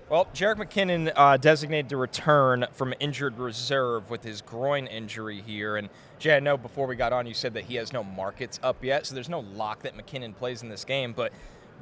Well, Jerick McKinnon designated to return from injured reserve with his groin injury here. And, Jay, I know before we got on you said that he has no markets up yet, so there's no lock that McKinnon plays in this game. But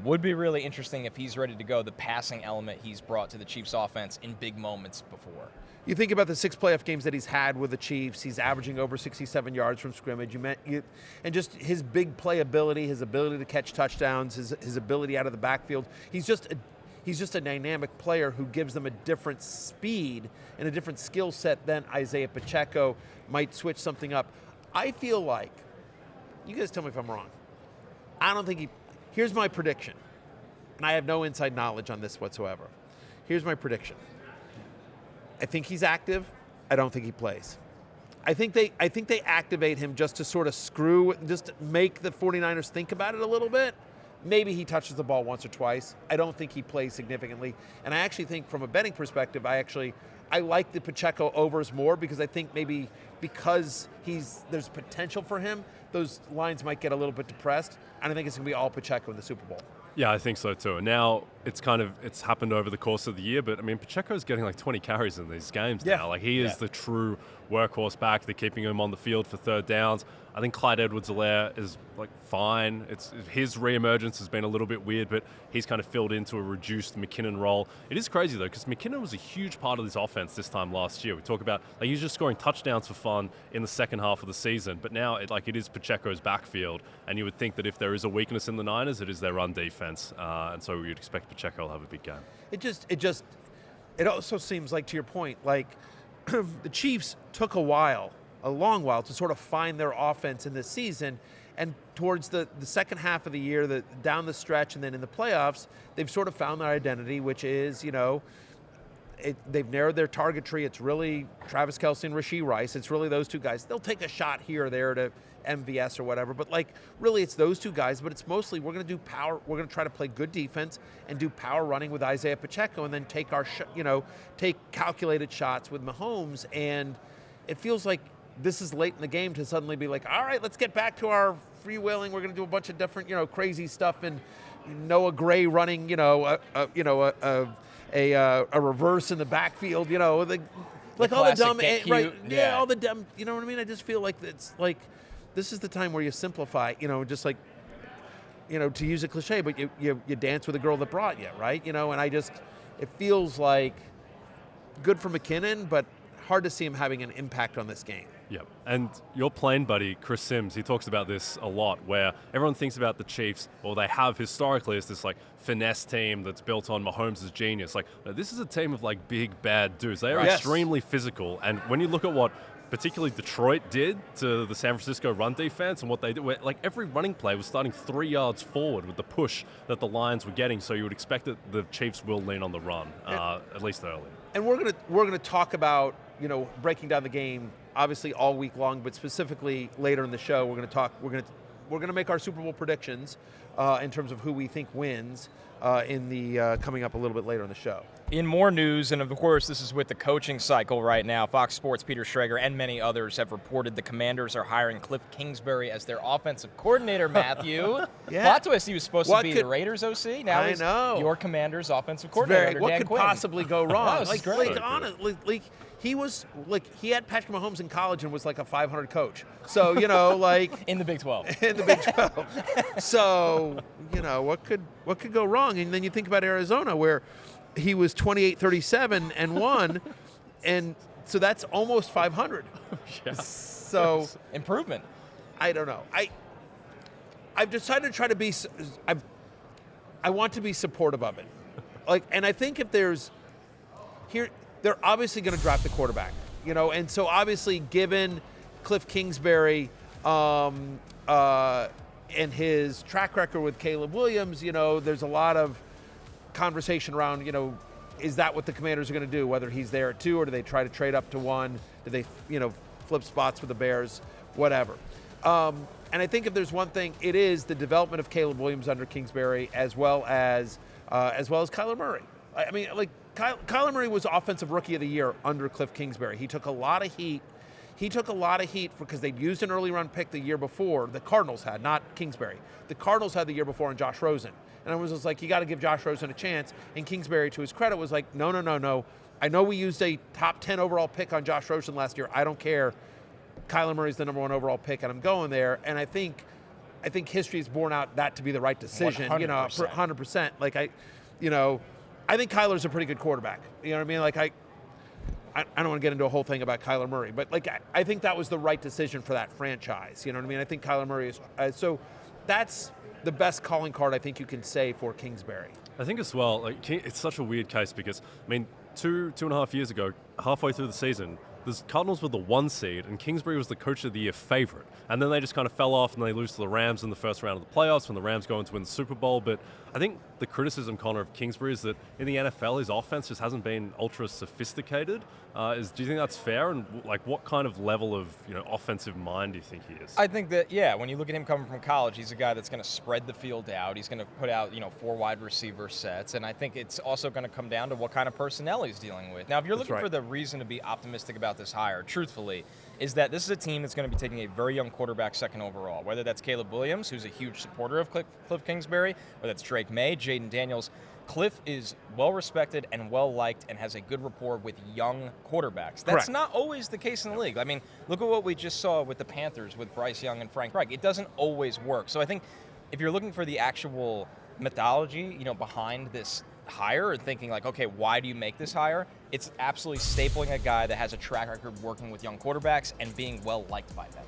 would be really interesting if he's ready to go, the passing element he's brought to the Chiefs' offense in big moments before. You think about the 6 playoff games that he's had with the Chiefs. He's averaging over 67 yards from scrimmage. And just his big playability, his ability to catch touchdowns, his ability out of the backfield. He's just a dynamic player who gives them a different speed and a different skill set than Isaiah Pacheco might switch something up. I feel like, you guys tell me if I'm wrong, I don't think here's my prediction, and I have no inside knowledge on this whatsoever. Here's my prediction. I think he's active. I don't think he plays. I think they activate him just to sort of just make the 49ers think about it a little bit. Maybe he touches the ball once or twice. I don't think he plays significantly. And I actually think from a betting perspective, I like the Pacheco overs more because I think maybe because there's potential for him, those lines might get a little bit depressed. And I think it's going to be all Pacheco in the Super Bowl. Yeah, I think so too. And now it's happened over the course of the year, but I mean, Pacheco's getting like 20 carries in these games now. Like he is the true workhorse back. They're keeping him on the field for third downs. I think Clyde Edwards-Helaire is like fine. His reemergence has been a little bit weird, but he's kind of filled into a reduced McKinnon role. It is crazy though, because McKinnon was a huge part of this offense this time last year. We talk about like he's just scoring touchdowns for fun in the second half of the season, but now it is Pacheco's backfield, and you would think that if there is a weakness in the Niners, it is their run defense, and so you'd expect Pacheco will have a big game. It also seems like, to your point, like the Chiefs took a long while to sort of find their offense in this season, and towards the second half of the year, down the stretch and then in the playoffs, they've sort of found their identity, which is, they've narrowed their target tree. It's really Travis Kelce and Rashee Rice. It's really those two guys. They'll take a shot here or there to MVS or whatever, but really it's those two guys, but it's mostly we're going to do power. We're going to try to play good defense and do power running with Isaiah Pacheco, and then take take calculated shots with Mahomes. And it feels like this is late in the game to suddenly be like, all right, let's get back to our freewheeling. We're going to do a bunch of different, crazy stuff, and Noah Gray running, a reverse in the backfield, all the dumb, right? Yeah, all the dumb. You know what I mean? I just feel like it's like this is the time where you simplify, just like, to use a cliche, but you dance with a girl that brought you, right? And it feels like good for McKinnon, but hard to see him having an impact on this game. Yep. And your plane buddy, Chris Sims, he talks about this a lot, where everyone thinks about the Chiefs, or they have historically as this finesse team that's built on Mahomes' genius. This is a team of big, bad dudes. They are extremely physical. And when you look at what particularly Detroit did to the San Francisco run defense and what they did, every running play was starting 3 yards forward with the push that the Lions were getting. So you would expect that the Chiefs will lean on the run, at least early. And we're gonna talk about breaking down the game obviously all week long, but specifically later in the show we're gonna make our Super Bowl predictions in terms of who we think wins in the coming up a little bit later in the show. In more news, and of course this is with the coaching cycle right now, Fox Sports' Peter Schrager and many others have reported the Commanders are hiring Kliff Kingsbury as their offensive coordinator, Matthew. Plot twist, he was supposed to be the Raiders OC. Now he's your Commander's offensive coordinator. What could Quinn. possibly go wrong? Honestly, he was he had Patrick Mahomes in college and was like a 500 coach. So, in the Big 12. In the Big 12. So, what could go wrong? And then you think about Arizona, where he was 28-37 and won, and so that's almost 500. Yeah. So improvement. I don't know. I've decided to try to be. I want to be supportive of it. And I think if they're obviously going to draft the quarterback, and so obviously given Kliff Kingsbury and his track record with Caleb Williams, there's a lot of conversation around, is that what the Commanders are going to do, whether he's there at 2 or do they try to trade up to 1? Do they, flip spots with the Bears, whatever. And I think if there's one thing, it is the development of Caleb Williams under Kingsbury as well as Kyler Murray. I mean, Kyler Murray was Offensive Rookie of the Year under Kliff Kingsbury. He took a lot of heat. he took a lot of heat because they'd used an early round pick the year before. The Cardinals had, not Kingsbury. The Cardinals had the year before on Josh Rosen. And I was just like, you got to give Josh Rosen a chance. And Kingsbury, to his credit, was like, no. I know we used a top 10 overall pick on Josh Rosen last year. I don't care. Kyler Murray's the number 1 overall pick, and I'm going there. And I think history has borne out that to be the right decision. 100%. 100%. Like I think Kyler's a pretty good quarterback. You know what I mean? Like I don't want to get into a whole thing about Kyler Murray, but like I think that was the right decision for that franchise. You know what I mean? I think Kyler Murray is so that's the best calling card I think you can say for Kingsbury. I think as well, like it's such a weird case because, I mean, two and a half years ago, halfway through the season, the Cardinals were the 1 seed and Kingsbury was the Coach of the Year favorite. And then they just kind of fell off and they lose to the Rams in the first round of the playoffs when the Rams go on to win the Super Bowl. But I think the criticism, Connor, of Kingsbury is that in the NFL, his offense just hasn't been ultra sophisticated. Do you think that's fair? And like, what kind of level of offensive mind do you think he is? I think that, yeah, when you look at him coming from college, he's a guy that's going to spread the field out. He's going to put out 4 wide receiver sets. And I think it's also going to come down to what kind of personnel he's dealing with. Now, if you're looking for the reason to be optimistic about this hire, truthfully, is that this is a team that's going to be taking a very young quarterback 2nd overall, whether that's Caleb Williams, who's a huge supporter of Kliff Kingsbury, or that's Drake May, Jaden Daniels. Kliff is well-respected and well-liked and has a good rapport with young quarterbacks. That's Correct. not always the case in the league. I mean, look at what we just saw with the Panthers with Bryce Young and Frank Reich. It doesn't always work. So I think if you're looking for the actual methodology, behind this hire and thinking like, okay, why do you make this hire? It's absolutely stapling a guy that has a track record working with young quarterbacks and being well-liked by them.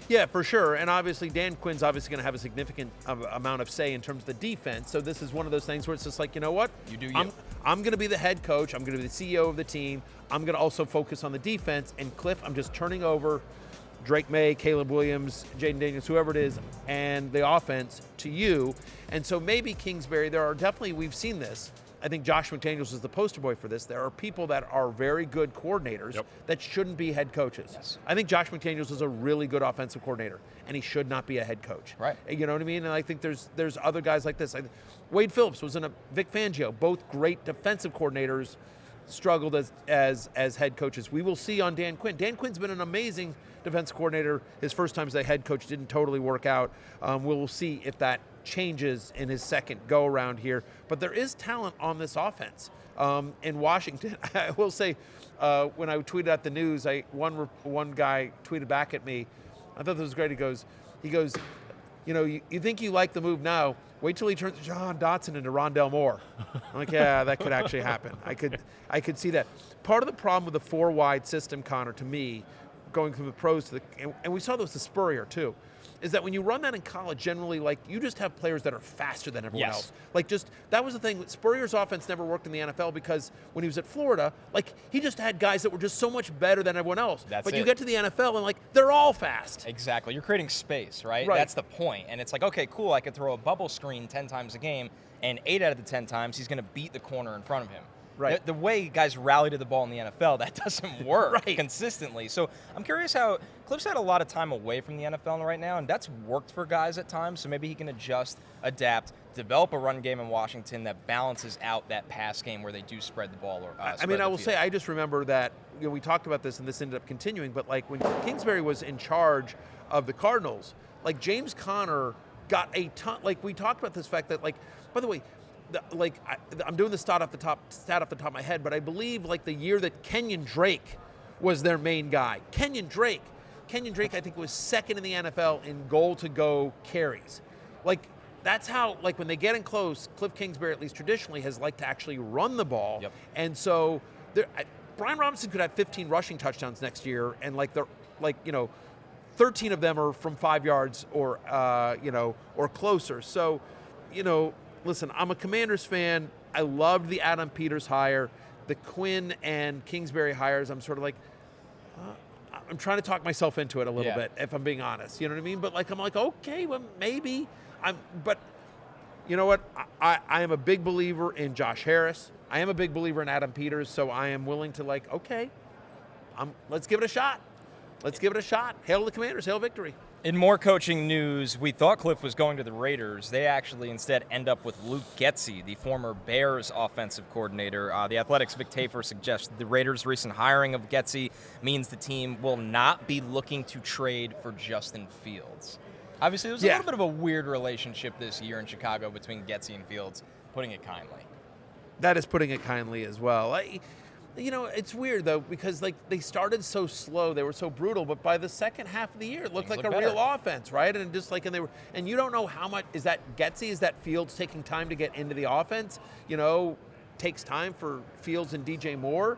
Yeah, for sure. And obviously, Dan Quinn's obviously going to have a significant amount of say in terms of the defense. So this is one of those things where it's just like, you know what? You do you. I'm going to be the head coach. I'm going to be the CEO of the team. I'm going to also focus on the defense. And Kliff, I'm just turning over Drake May, Caleb Williams, Jaden Daniels, whoever it is, and the offense to you. And so maybe Kingsbury, we've seen this. I think Josh McDaniels is the poster boy for this. There are people that are very good coordinators that shouldn't be head coaches. Yes. I think Josh McDaniels is a really good offensive coordinator, and he should not be a head coach. Right. You know what I mean? And I think there's other guys like this. Wade Phillips was in a Vic Fangio, both great defensive coordinators, struggled as head coaches. We will see on Dan Quinn. Dan Quinn's been an amazing defensive coordinator. His first time as a head coach didn't totally work out. We'll see if that changes in his second go around here. But there is talent on this offense. In Washington, I will say, when I tweeted out the news, one guy tweeted back at me. I thought this was great. He goes, you think you like the move now? Wait till he turns John Dotson into Rondell Moore. I'm like, yeah, that could actually happen. I could see that. Part of the problem with the 4 wide system, Connor, to me, going from the pros to and we saw this with Spurrier too, is that when you run that in college, generally, like, you just have players that are faster than everyone else. Like, that was the thing. Spurrier's offense never worked in the NFL because when he was at Florida, like, he just had guys that were just so much better than everyone else. But you get to the NFL and, like, they're all fast. Exactly. You're creating space, right? That's the point. And it's like, okay, cool, I could throw a bubble screen 10 times a game, and 8 out of the 10 times he's going to beat the corner in front of him. Right. The way guys rally to the ball in the NFL, that doesn't work consistently. So I'm curious how Kliff's had a lot of time away from the NFL right now, and that's worked for guys at times. So maybe he can adjust, adapt, develop a run game in Washington that balances out that pass game where they do spread the ball. I will say, I just remember that we talked about this, and this ended up continuing. But like when Kingsbury was in charge of the Cardinals, like James Conner got a ton. Like we talked about this fact that, like, by the way. I'm doing the stat off the top of my head, but I believe like the year that Kenyon Drake was their main guy. Kenyon Drake, I think, was 2nd in the NFL in goal-to-go carries. Like, that's how, like, when they get in close, Kliff Kingsbury, at least traditionally, has liked to actually run the ball. Yep. And so Brian Robinson could have 15 rushing touchdowns next year, and 13 of them are from 5 yards or closer. So, listen, I'm a Commanders fan. I loved the Adam Peters hire. The Quinn and Kingsbury hires, I'm sort of like, I'm trying to talk myself into it a little bit, if I'm being honest. You know what I mean? But I'm like, okay, well, maybe. But you know what? I am a big believer in Josh Harris. I am a big believer in Adam Peters, so I am willing to, like, okay, let's give it a shot. let's give it a shot. Hail the Commanders, hail victory. In more coaching news, we thought Kliff was going to the Raiders. They actually instead end up with Luke Getsy, the former Bears offensive coordinator. The Athletic's Vic Tafur suggests the Raiders' recent hiring of Getsy means the team will not be looking to trade for Justin Fields. Obviously, there's a little bit of a weird relationship this year in Chicago between Getsy and Fields, putting it kindly. That is putting it kindly as well. It's weird, though, because, they started so slow. They were so brutal. But by the second half of the year, it looked like a real offense, right? And and you don't know how much. Is that Getsy? Is that Fields taking time to get into the offense? Takes time for Fields and DJ Moore.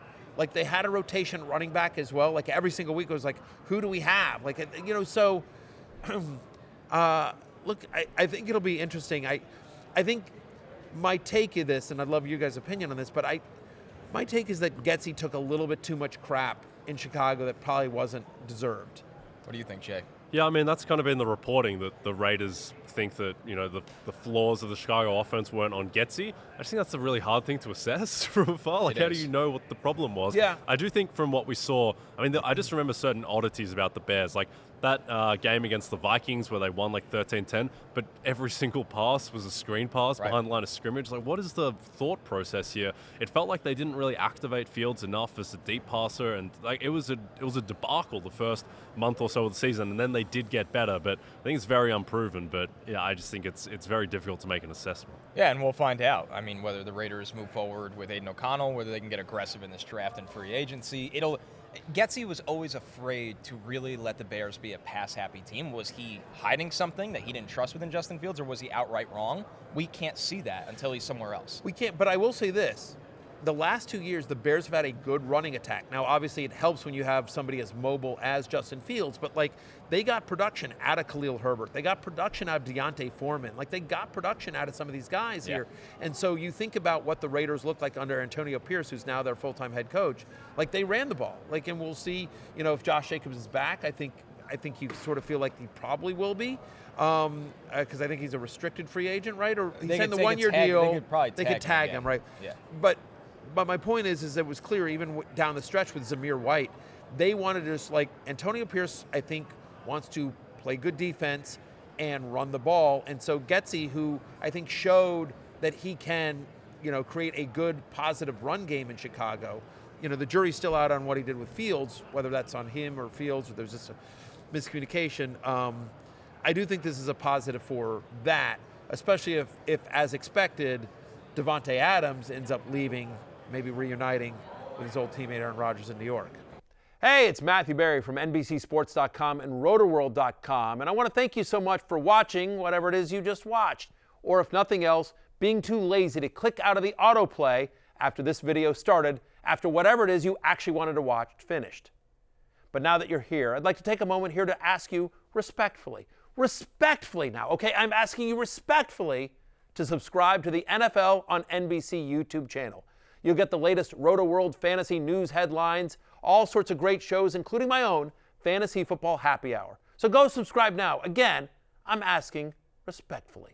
They had a rotation running back as well. Every single week it was who do we have? So, look, I think it'll be interesting. I think my take of this, and I'd love your guys' opinion on this, but my take is that Getsy took a little bit too much crap in Chicago that probably wasn't deserved. What do you think, Jay? Yeah, I mean, that's kind of been the reporting, that the Raiders think that, the flaws of the Chicago offense weren't on Getsy. I just think that's a really hard thing to assess from afar. How do you know what the problem was? Yeah. I do think from what we saw, I just remember certain oddities about the Bears. That game against the Vikings where they won 13-10, but every single pass was a screen pass behind the line of scrimmage. What is the thought process here? It felt like they didn't really activate Fields enough as a deep passer, and it was a debacle the first month or so of the season, and then they did get better, but I think it's very unproven. But yeah, I just think it's very difficult to make an assessment. Yeah, and we'll find out. Whether the Raiders move forward with Aiden O'Connell, whether they can get aggressive in this draft and free agency, Getsy was always afraid to really let the Bears be a pass-happy team. Was he hiding something that he didn't trust within Justin Fields, or was he outright wrong? We can't see that until he's somewhere else. We can't, but I will say this. The last 2 years, the Bears have had a good running attack. Now, obviously, it helps when you have somebody as mobile as Justin Fields, but they got production out of Khalil Herbert. They got production out of Deontay Foreman. They got production out of some of these guys here. And so you think about what the Raiders look like under Antonio Pierce, who's now their full-time head coach. They ran the ball. And we'll see, if Josh Jacobs is back, I think you sort of feel like he probably will be. Because I think he's a restricted free agent, right? Or he's in the one-year deal. They could tag him, right? Yeah. But my point is it was clear even down the stretch with Zamir White, they wanted to just Antonio Pierce, I think, wants to play good defense and run the ball. And so Getsy, who I think showed that he can, create a good, positive run game in Chicago. The jury's still out on what he did with Fields, whether that's on him or Fields, or there's just a miscommunication. I do think this is a positive for that, especially if as expected, Devontae Adams ends up leaving, maybe reuniting with his old teammate Aaron Rodgers in New York. Hey, it's Matthew Berry from NBCSports.com and RotoWorld.com, and I want to thank you so much for watching whatever it is you just watched, or if nothing else, being too lazy to click out of the autoplay after this video started, after whatever it is you actually wanted to watch finished. But now that you're here, I'd like to take a moment here to ask you respectfully now, okay? I'm asking you respectfully to subscribe to the NFL on NBC YouTube channel. You'll get the latest RotoWorld fantasy news headlines, all sorts of great shows, including my own Fantasy Football Happy Hour. So go subscribe now. Again, I'm asking respectfully.